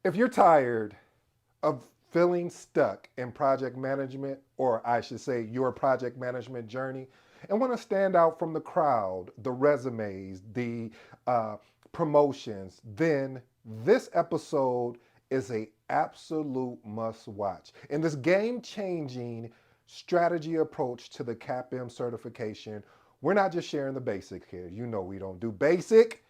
If you're tired of feeling stuck in project management, or I should say your project management journey, and want to stand out from the crowd, the resumes, the uh, promotions, then this episode is a absolute must watch. In this game changing strategy approach to the CAPM certification, we're not just sharing the basic here. You know, we don't do basic,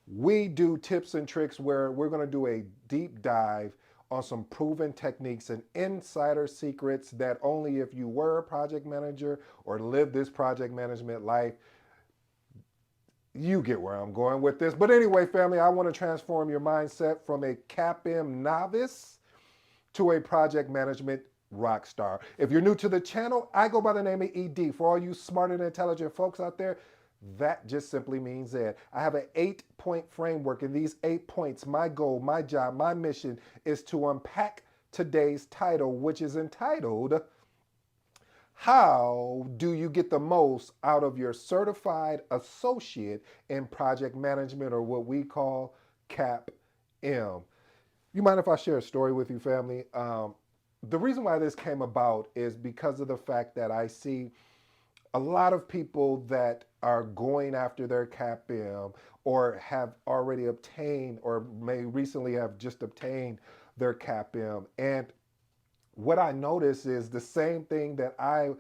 we do tips and tricks where we're going to do a deep dive on some proven techniques and insider secrets that only if you were a project manager or lived this project management life, you get where I'm going with this. But anyway, family, I want to transform your mindset from a CAPM novice to a project management rock star. If you're new to the channel, I go by the name of ED. For all you smart and intelligent folks out there, that just simply means that I have an 8-point framework. And these 8 points, my goal, my job, my mission is to unpack today's title, which is entitled, How Do You Get the Most Out of Your Certified Associate in Project Management, or what we call CAPM? You mind if I share a story with you, family? The reason why this came about is because of the fact that I see a lot of people that are going after their CAPM or have already obtained or may recently have just obtained their CAPM. And what I notice is the same thing that I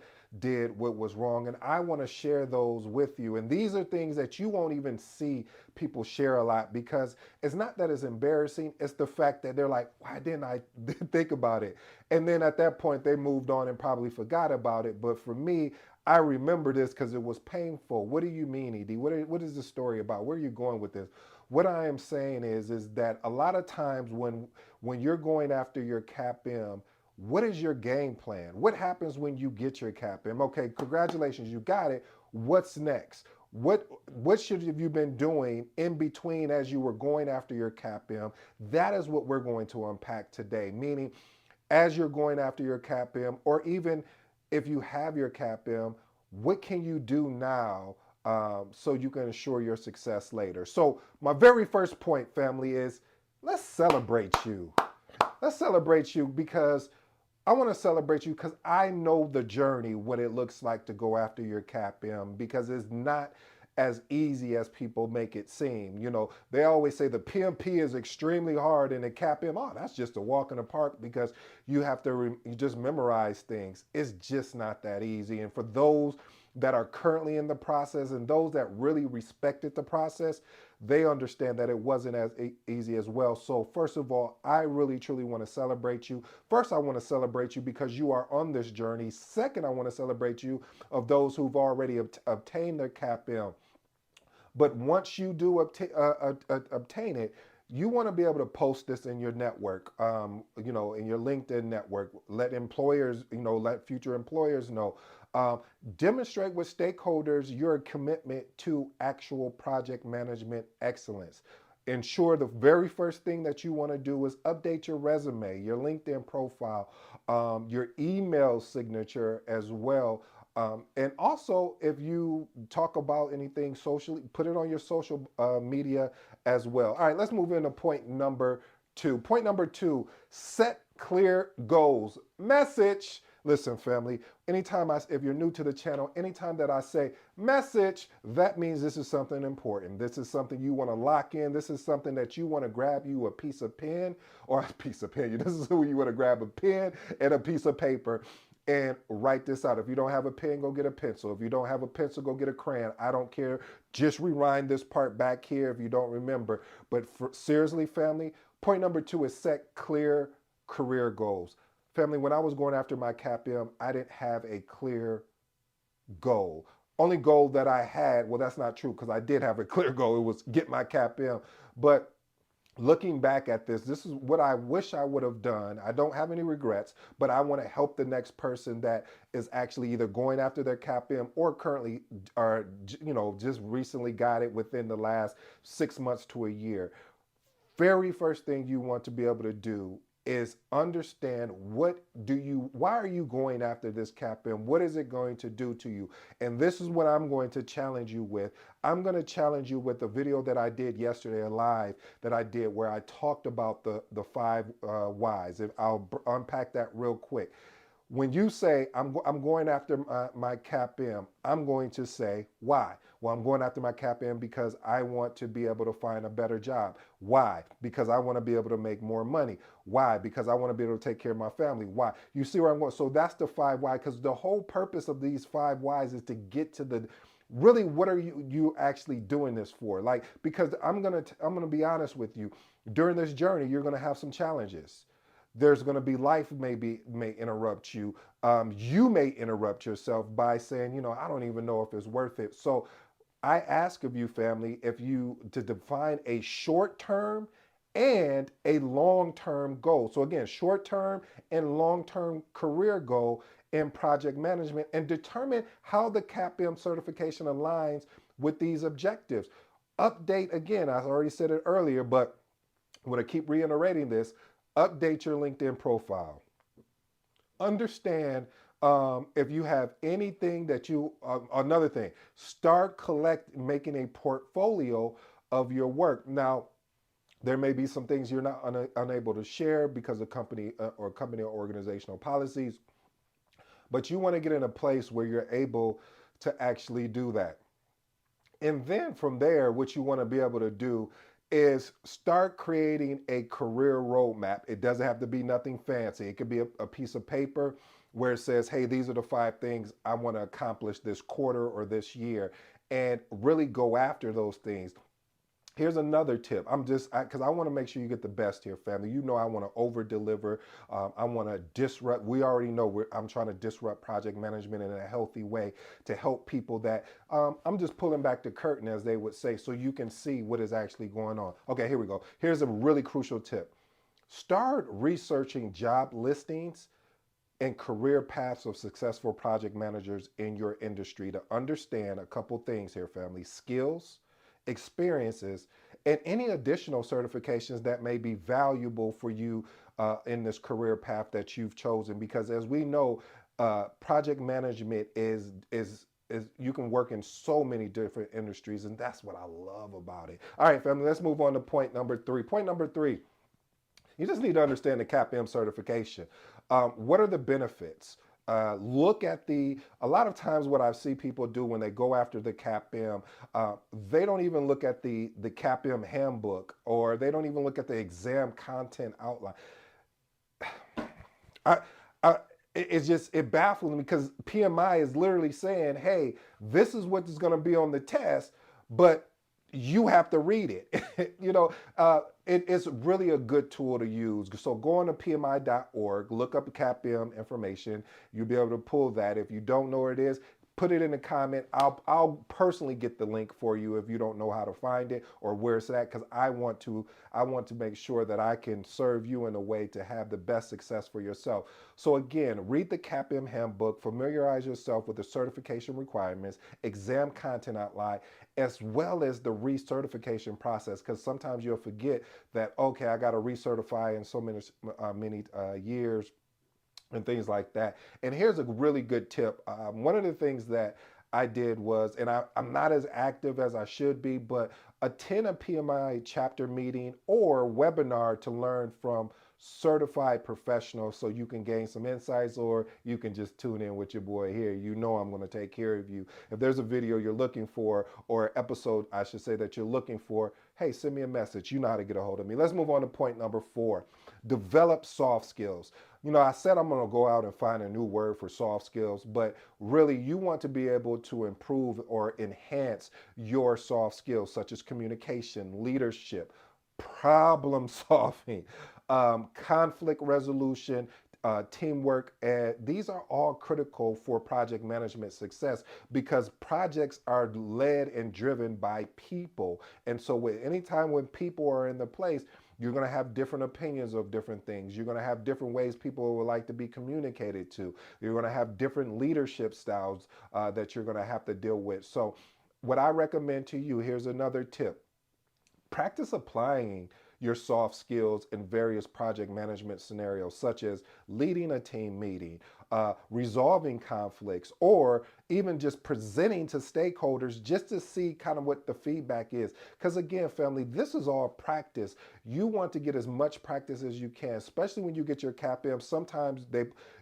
did what was wrong, and I want to share those with you. And these are things that you won't even see people share a lot, because it's not that it's embarrassing, it's the fact that they're like, why didn't I think about it? And then at that point they moved on and probably forgot about it. But for me, I remember this because it was painful. What do you mean, ED? What is the story about? Where are you going with this? What I am saying is that a lot of times when you're going after your CAPM, what is your game plan? What happens when you get your CAPM? Okay, congratulations, you got it. What's next? What should have you been doing in between as you were going after your CAPM? That is what we're going to unpack today. Meaning, as you're going after your CAPM, or even if you have your CAPM, what can you do now so you can ensure your success later? So my very first point, family, is let's celebrate you. Let's celebrate you because I want to celebrate you because I know the journey, what it looks like to go after your CAPM, because it's not as easy as people make it seem. You know, they always say the PMP is extremely hard and the CAPM, oh, that's just a walk in the park because you have to you just memorize things. It's just not that easy. And for those that are currently in the process and those that really respected the process, they understand that it wasn't as easy as well. So first of all, I really truly want to celebrate you. First, I want to celebrate you because you are on this journey. Second, I want to celebrate you of those who've already obtained their CAPM. But once you do obtain it, you want to be able to post this in your network, in your LinkedIn network. Let employers, let future employers know. Um, Demonstrate with stakeholders your commitment to actual project management excellence. Ensure the very first thing that you want to do is update your resume, your LinkedIn profile, your email signature as well. And also, if you talk about anything socially, put it on your social media as well. All right, let's move into point number two. Point number two, set clear goals. Message. Listen, family, if you're new to the channel, anytime that I say message, that means this is something important. This is something you want to lock in. This is something that you want to grab you a piece of pen or a piece of pen. This is who you want to grab a pen and a piece of paper and write this out. If you don't have a pen, go get a pencil. If you don't have a pencil, go get a crayon. I don't care. Just rewind this part back here if you don't remember. But seriously, family, point number two is set clear career goals. Family, when I was going after my CAPM, I didn't have a clear goal. Only goal that I had, well, that's not true because I did have a clear goal. It was get my CAPM. But looking back at this is what I wish I would have done. I don't have any regrets, but I want to help the next person that is actually either going after their CAPM or currently are, just recently got it within the last 6 months to a year. Very first thing you want to be able to do is understand why are you going after this CAPM? What is it going to do to you? And this is what I'm going to challenge you with. I'm going to challenge you with the video that I did yesterday live that I did where I talked about the five whys. If I'll unpack that real quick. When you say, I'm going after my CAPM, I'm going to say, why? Well, I'm going after my CAPM because I want to be able to find a better job. Why? Because I want to be able to make more money. Why? Because I want to be able to take care of my family. Why? You see where I'm going? So that's the five why, because the whole purpose of these five whys is to get to the really what are you actually doing this for? Like, because I'm gonna be honest with you, during this journey, you're gonna have some challenges. There's going to be life may interrupt you. You may interrupt yourself by saying, I don't even know if it's worth it. So I ask of you, family, if you to define a short term and a long term goal. So again, short term and long term career goal in project management, and determine how the CAPM certification aligns with these objectives. Update again, I already said it earlier, but I'm going to keep reiterating this. Update your LinkedIn profile. Understand if you have anything that another thing, start making a portfolio of your work. Now, there may be some things you're not unable to share because of company or organizational policies, but you want to get in a place where you're able to actually do that. And then from there, what you want to be able to do is start creating a career roadmap. It doesn't have to be nothing fancy. It could be a piece of paper where it says, hey, these are the five things I want to accomplish this quarter or this year, and really go after those things. Here's another tip. Because I want to make sure you get the best here, family. I want to over deliver. I want to disrupt. We already know I'm trying to disrupt project management in a healthy way to help people that I'm just pulling back the curtain, as they would say, so you can see what is actually going on. Okay, here we go. Here's a really crucial tip. Start researching job listings and career paths of successful project managers in your industry to understand a couple things here, family: skills, experiences, and any additional certifications that may be valuable for you in this career path that you've chosen. Because as we know, project management is you can work in so many different industries, and that's what I love about it. All right, family, let's move on to point number three. Point number three, you just need to understand the CAPM certification. What are the benefits? Look at a lot of times what I see people do when they go after the CAPM, they don't even look at the CAPM handbook, or they don't even look at the exam content outline. I, I, it baffles me, because PMI is literally saying, hey, this is what is going to be on the test, but you have to read it. It's really a good tool to use. So go on to PMI.org, look up the CAPM information. You'll be able to pull that. If you don't know where it is, put it in the comment. I'll personally get the link for you if you don't know how to find it or where it's at, because I want to make sure that I can serve you in a way to have the best success for yourself. So again, read the CAPM handbook, familiarize yourself with the certification requirements, exam content outline, as well as the recertification process, because sometimes you'll forget that, okay, I got to recertify in so many years and things like that. And here's a really good tip. One of the things that I did was, and I'm not as active as I should be, but attend a PMI chapter meeting or webinar to learn from certified professionals so you can gain some insights, or you can just tune in with your boy here. I'm going to take care of you. If there's a video you're looking for, or episode, I should say, that you're looking for, hey, send me a message. You know how to get a hold of me. Let's move on to point number 4. Develop soft skills. I said I'm going to go out and find a new word for soft skills, but really you want to be able to improve or enhance your soft skills, such as communication, leadership, problem solving, conflict resolution, teamwork. And these are all critical for project management success, because projects are led and driven by people. And so anytime when people are in the place, you're going to have different opinions of different things. You're going to have different ways people would like to be communicated to. You're going to have different leadership styles that you're going to have to deal with. So what I recommend to you, here's another tip: practice applying your soft skills in various project management scenarios, such as leading a team meeting, resolving conflicts, or even just presenting to stakeholders just to see kind of what the feedback is. Because again, family, this is all practice. You want to get as much practice as you can, especially when you get your CAPM. Sometimes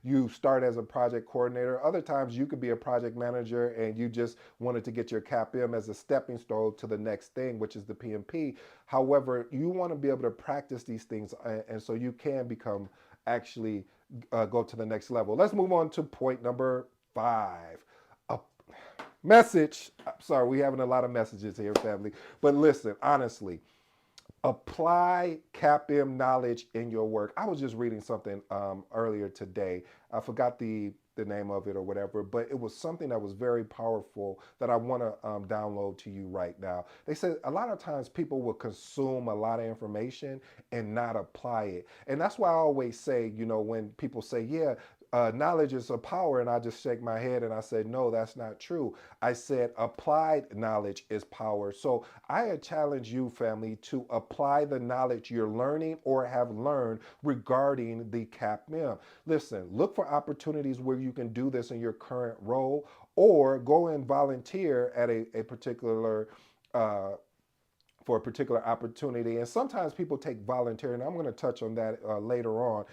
you start as a project coordinator. Other times you could be a project manager and you just wanted to get your CAPM as a stepping stone to the next thing, which is the PMP. However, you want to be able to practice these things, and so you can become actually go to the next level. Let's move on to point number 5. A message. I'm sorry, we're having a lot of messages here, family. But listen, honestly, apply CAPM knowledge in your work. I was just reading something earlier today. I forgot the name of it or whatever, but it was something that was very powerful that I want to download to you right now. They said a lot of times people will consume a lot of information and not apply it. And that's why I always say, when people say, yeah, knowledge is a power, and I just shake my head and I said, no, that's not true. I said applied knowledge is power. So I challenge you, family, to apply the knowledge you're learning or have learned regarding the CAPM. Listen, look for opportunities where you can do this in your current role, or go and volunteer at a particular for a particular opportunity. And sometimes people take volunteering. I'm going to touch on that later on.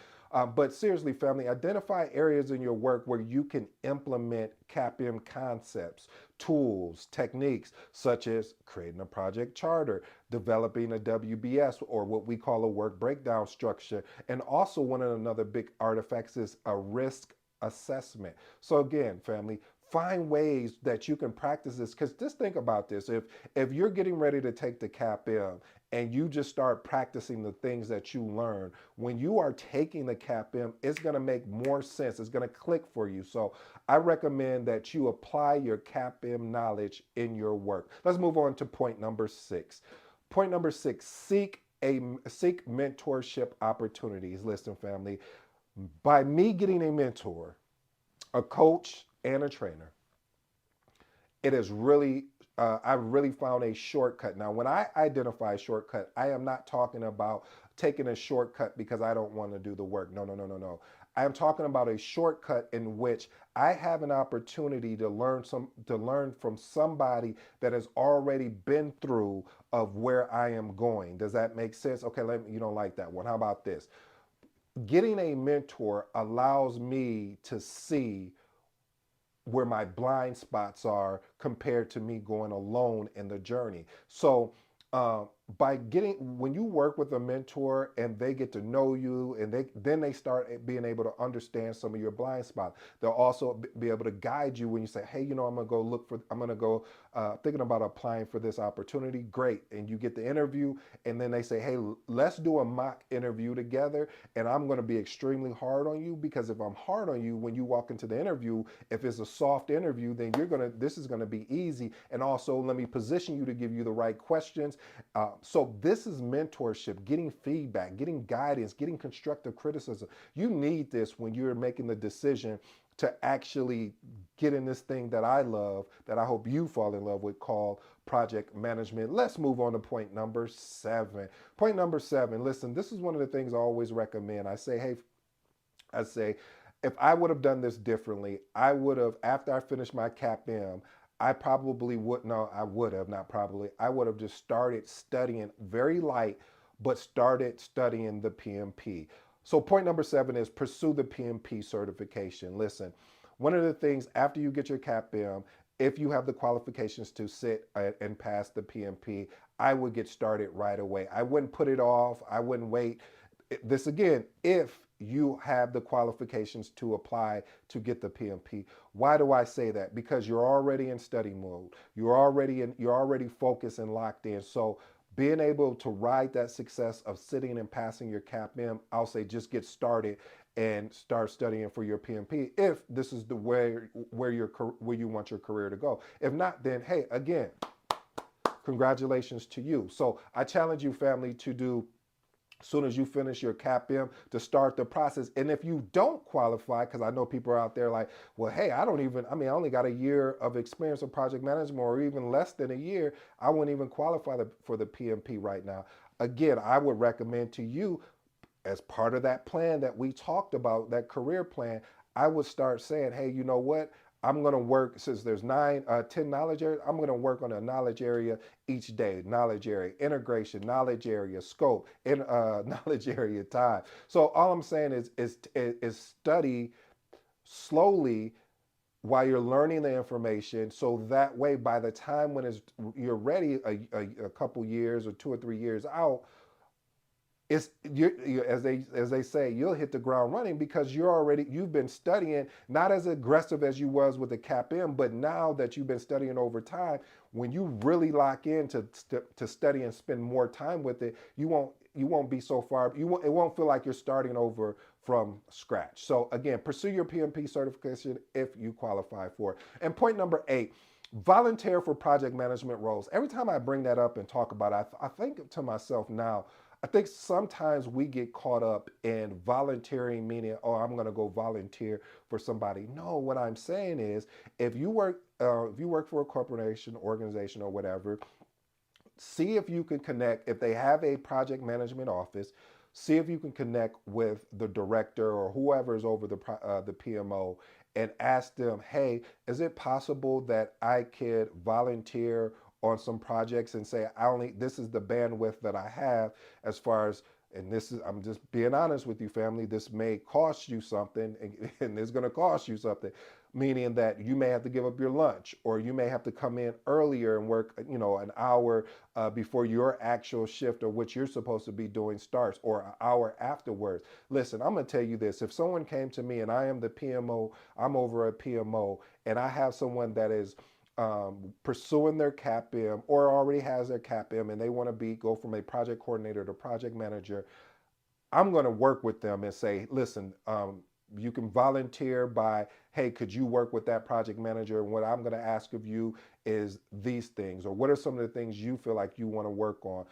But seriously, family, identify areas in your work where you can implement CAPM concepts, tools, techniques, such as creating a project charter, developing a WBS, or what we call a work breakdown structure. And also, one of another big artifacts is a risk assessment. So again, family, find ways that you can practice this, because just think about this. If you're getting ready to take the CAPM and you just start practicing the things that you learn, when you are taking the CAPM, it's going to make more sense. It's going to click for you. So I recommend that you apply your CAPM knowledge in your work. Let's move on to point number 6. Point number 6, seek mentorship opportunities. Listen, family, by me getting a mentor, a coach, and a trainer, it is really I've really found a shortcut. Now, when I identify a shortcut, I am not talking about taking a shortcut because I don't want to do the work. No, no, no, no, no. I am talking about a shortcut in which I have an opportunity to learn from somebody that has already been through of where I am going. Does that make sense? Okay, you don't like that one. How about this? Getting a mentor allows me to see where my blind spots are compared to me going alone in the journey. So when you work with a mentor and they get to know you, and they start being able to understand some of your blind spots. They'll also be able to guide you when you say, hey, I'm gonna go thinking about applying for this opportunity. Great. And you get the interview, and then they say, hey, let's do a mock interview together, and I'm going to be extremely hard on you, because if I'm hard on you when you walk into the interview, if it's a soft interview, then this is going to be easy. And also, let me position you to give you the right questions. So this is mentorship, getting feedback, getting guidance, getting constructive criticism. You need this when you're making the decision to actually get in this thing that I love, that I hope you fall in love with, called project management. Let's move on to point number 7. Point number 7, listen, this is one of the things I always recommend. I say, if I would have done this differently, I would have, after I finished my CAPM, I probably would, no, I would have, not probably, I would have just started studying very light, but started studying the PMP. So point number 7 is pursue the PMP certification. Listen, one of the things after you get your CAPM, if you have the qualifications to sit and pass the PMP, I would get started right away. I wouldn't put it off. I wouldn't wait. This again, if you have the qualifications to apply to get the PMP. Why do I say that? Because you're already in study mode. You're already focused and locked in. So being able to ride that success of sitting and passing your CAPM, I'll say just get started and start studying for your PMP if this is the where you want your career to go. If not, then hey, again, congratulations to you. So I challenge you, family, to do, as soon as you finish your CAPM, to start the process. And if you don't qualify, because I know people are out there like, well, hey, I only got a year of experience in project management, or even less than a year, I wouldn't even qualify for the PMP right now. Again, I would recommend to you, as part of that plan that we talked about, that career plan, I would start saying, hey, you know what? I'm going to work, since there's 10 knowledge areas, I'm going to work on a knowledge area each day. Knowledge area, integration, knowledge area, scope, and knowledge area, time. So all I'm saying is study slowly while you're learning the information, so that way by the time when you're ready, a couple years or 2 or 3 years out, it's as they say, you'll hit the ground running because you've been studying, not as aggressive as you was with the CAPM, but now that you've been studying over time, when you really lock in to study and spend more time with it, you won't be so far, it won't feel like you're starting over from scratch. So again, pursue your PMP certification if you qualify for it. And point number 8, volunteer for project management roles. Every time I bring that up and talk about it, I think to myself now, I think sometimes we get caught up in volunteering, meaning, oh, I'm going to go volunteer for somebody. No, what I'm saying is, if you work for a corporation, organization, or whatever, see if you can connect. If they have a project management office, see if you can connect with the director or whoever is over the PMO, and ask them, hey, is it possible that I could volunteer on some projects, and say, I only this is the bandwidth that I have, as far as, and this is, I'm just being honest with you, family, this may cost you something, and it's going to cost you something, meaning that you may have to give up your lunch, or you may have to come in earlier and work, an hour before your actual shift, or what you're supposed to be doing, starts, or an hour afterwards. Listen, I'm going to tell you this. If someone came to me and I am the PMO, I'm over a PMO, and I have someone that is pursuing their CAPM, or already has their CAPM, and they want to go from a project coordinator to project manager, I'm going to work with them and say, listen, you can volunteer by, hey, could you work with that project manager? And what I'm going to ask of you is these things, or what are some of the things you feel like you want to work on?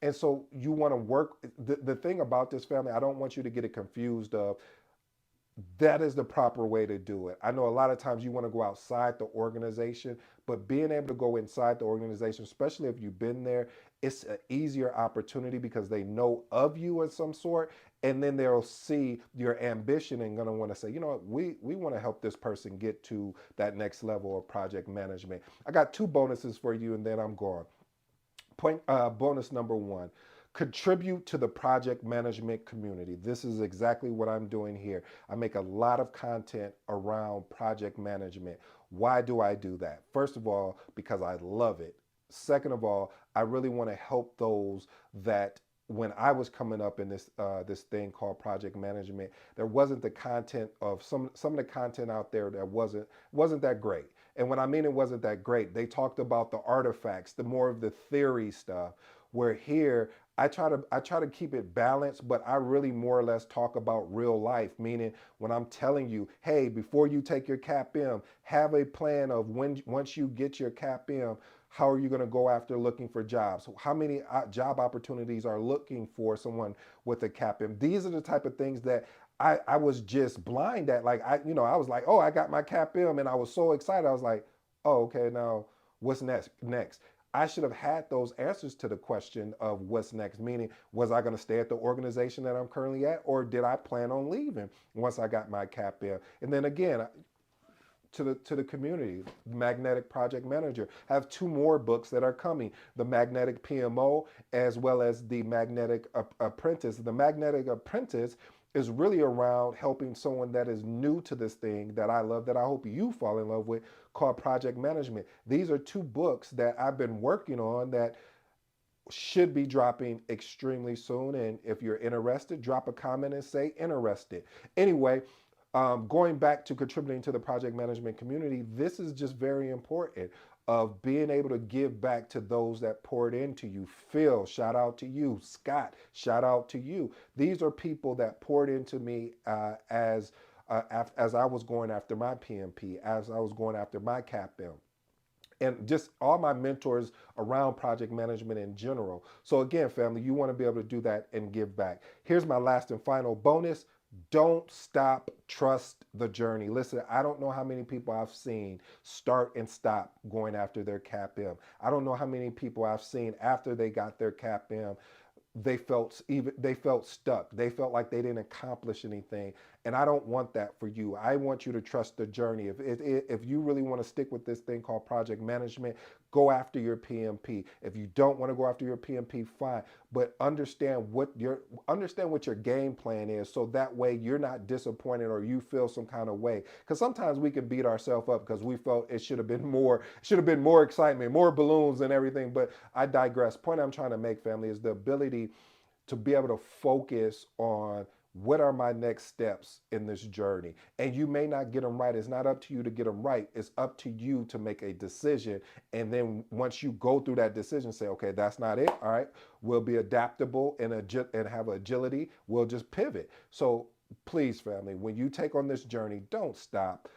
And so you want to work. The thing about this, family, I don't want you to get it confused of, that is the proper way to do it. I know a lot of times you want to go outside the organization, but being able to go inside the organization, especially if you've been there, it's an easier opportunity because they know of you in some sort, and then they'll see your ambition and gonna want to say, you know what, we want to help this person get to that next level of project management. I got 2 bonuses for you, and then I'm gone. Bonus number 1: contribute to the project management community. This is exactly what I'm doing here. I make a lot of content around project management. Why do I do that? First of all, because I love it. Second of all, I really want to help those that, when I was coming up in this thing called project management, there wasn't the content of some of the content out there that wasn't that great. And when I mean it wasn't that great, they talked about the artifacts, the more of the theory stuff. Where here, I try to keep it balanced, but I really more or less talk about real life, meaning when I'm telling you, hey, before you take your CAPM, have a plan of, when once you get your CAPM, how are you going to go after looking for jobs? How many job opportunities are looking for someone with a CAPM? These are the type of things that I was just blind at. Like, I was like, oh, I got my CAPM, and I was so excited. I was like, oh, okay, now what's next? I should have had those answers to the question of what's next, meaning, was I going to stay at the organization that I'm currently at, or did I plan on leaving once I got my CAPM? And then again, to the community, Magnetic Project Manager. I have 2 more books that are coming: the Magnetic PMO, as well as the Magnetic Apprentice. The Magnetic Apprentice is really around helping someone that is new to this thing that I love, that I hope you fall in love with, called Project Management. These are 2 books that I've been working on that should be dropping extremely soon. And if you're interested, drop a comment and say interested. Anyway, going back to contributing to the project management community, this is just very important, of being able to give back to those that poured into you. Phil, shout out to you. Scott, shout out to you. These are people that poured into me as I was going after my PMP, as I was going after my CAPM, and just all my mentors around project management in general. So again, family, you want to be able to do that and give back. Here's my last and final bonus: don't stop, trust the journey. Listen, I don't know how many people I've seen start and stop going after their CAPM. I don't know how many people I've seen after they got their CAPM, they felt stuck. They felt like they didn't accomplish anything. And I don't want that for you. I want you to trust the journey. If you really want to stick with this thing called project management, go after your PMP. If you don't want to go after your PMP, fine. But understand what your game plan is, so that way you're not disappointed or you feel some kind of way. Because sometimes we can beat ourselves up because we felt it should have been more excitement, more balloons and everything. But I digress. Point I'm trying to make, family, is the ability to be able to focus on what are my next steps in this journey. And you may not get them right. It's not up to you to get them right. It's up to you to make a decision. And then once you go through that decision, say, okay, that's not it. All right. We'll be adaptable and have agility. We'll just pivot. So please, family, when you take on this journey, don't stop.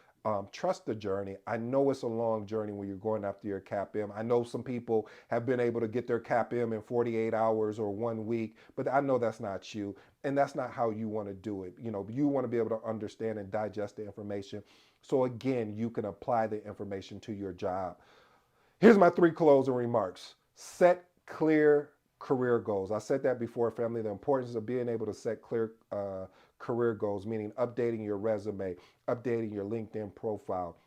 Trust the journey. I know it's a long journey when you're going after your CAPM. I know some people have been able to get their CAPM in 48 hours or 1 week, but I know that's not you, and that's not how you want to do it. You want to be able to understand and digest the information, so again, you can apply the information to your job. Here's my 3 closing remarks. Set clear career goals. I said that before, family. The importance of being able to set clear career goals, meaning updating your resume, updating your LinkedIn profile,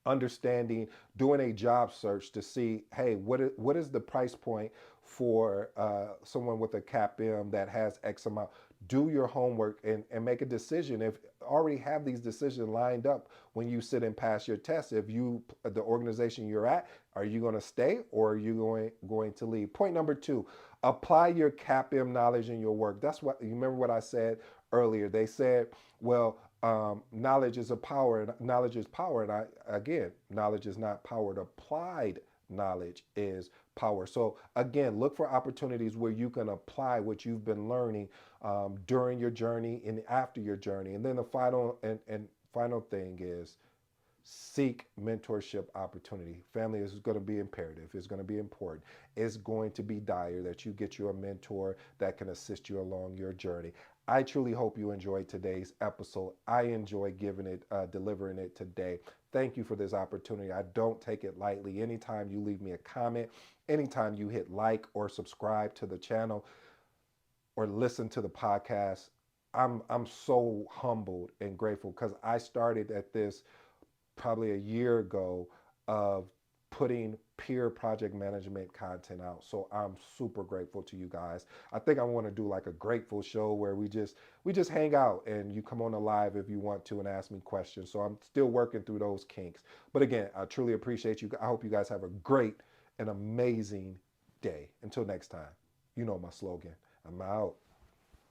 understanding, doing a job search to see, hey, what is the price point for someone with a CAPM that has X amount. Do your homework and make a decision. If already have these decisions lined up when you sit and pass your test, if you, the organization you're at, are you going to stay or are you going to leave? Point number 2, apply your CAPM knowledge in your work. That's what, you remember what I said earlier. They said, well, knowledge is a power, and knowledge is power. And again, knowledge is not power. Applied knowledge is power. So again, look for opportunities where you can apply what you've been learning during your journey and after your journey. And then the final thing is seek mentorship opportunity. Family, is going to be imperative. It's going to be important. It's going to be dire that you get you a mentor that can assist you along your journey. I truly hope you enjoyed today's episode. I enjoy delivering it today. Thank you for this opportunity. I don't take it lightly. Anytime you leave me a comment, anytime you hit like or subscribe to the channel or listen to the podcast, I'm so humbled and grateful, because I started at this probably a year ago of putting peer project management content out. So I'm super grateful to you guys. I think I want to do like a grateful show where we just hang out and you come on the live if you want to and ask me questions. So I'm still working through those kinks. But again, I truly appreciate you. I hope you guys have a great and amazing day. Until next time, you know my slogan. I'm out.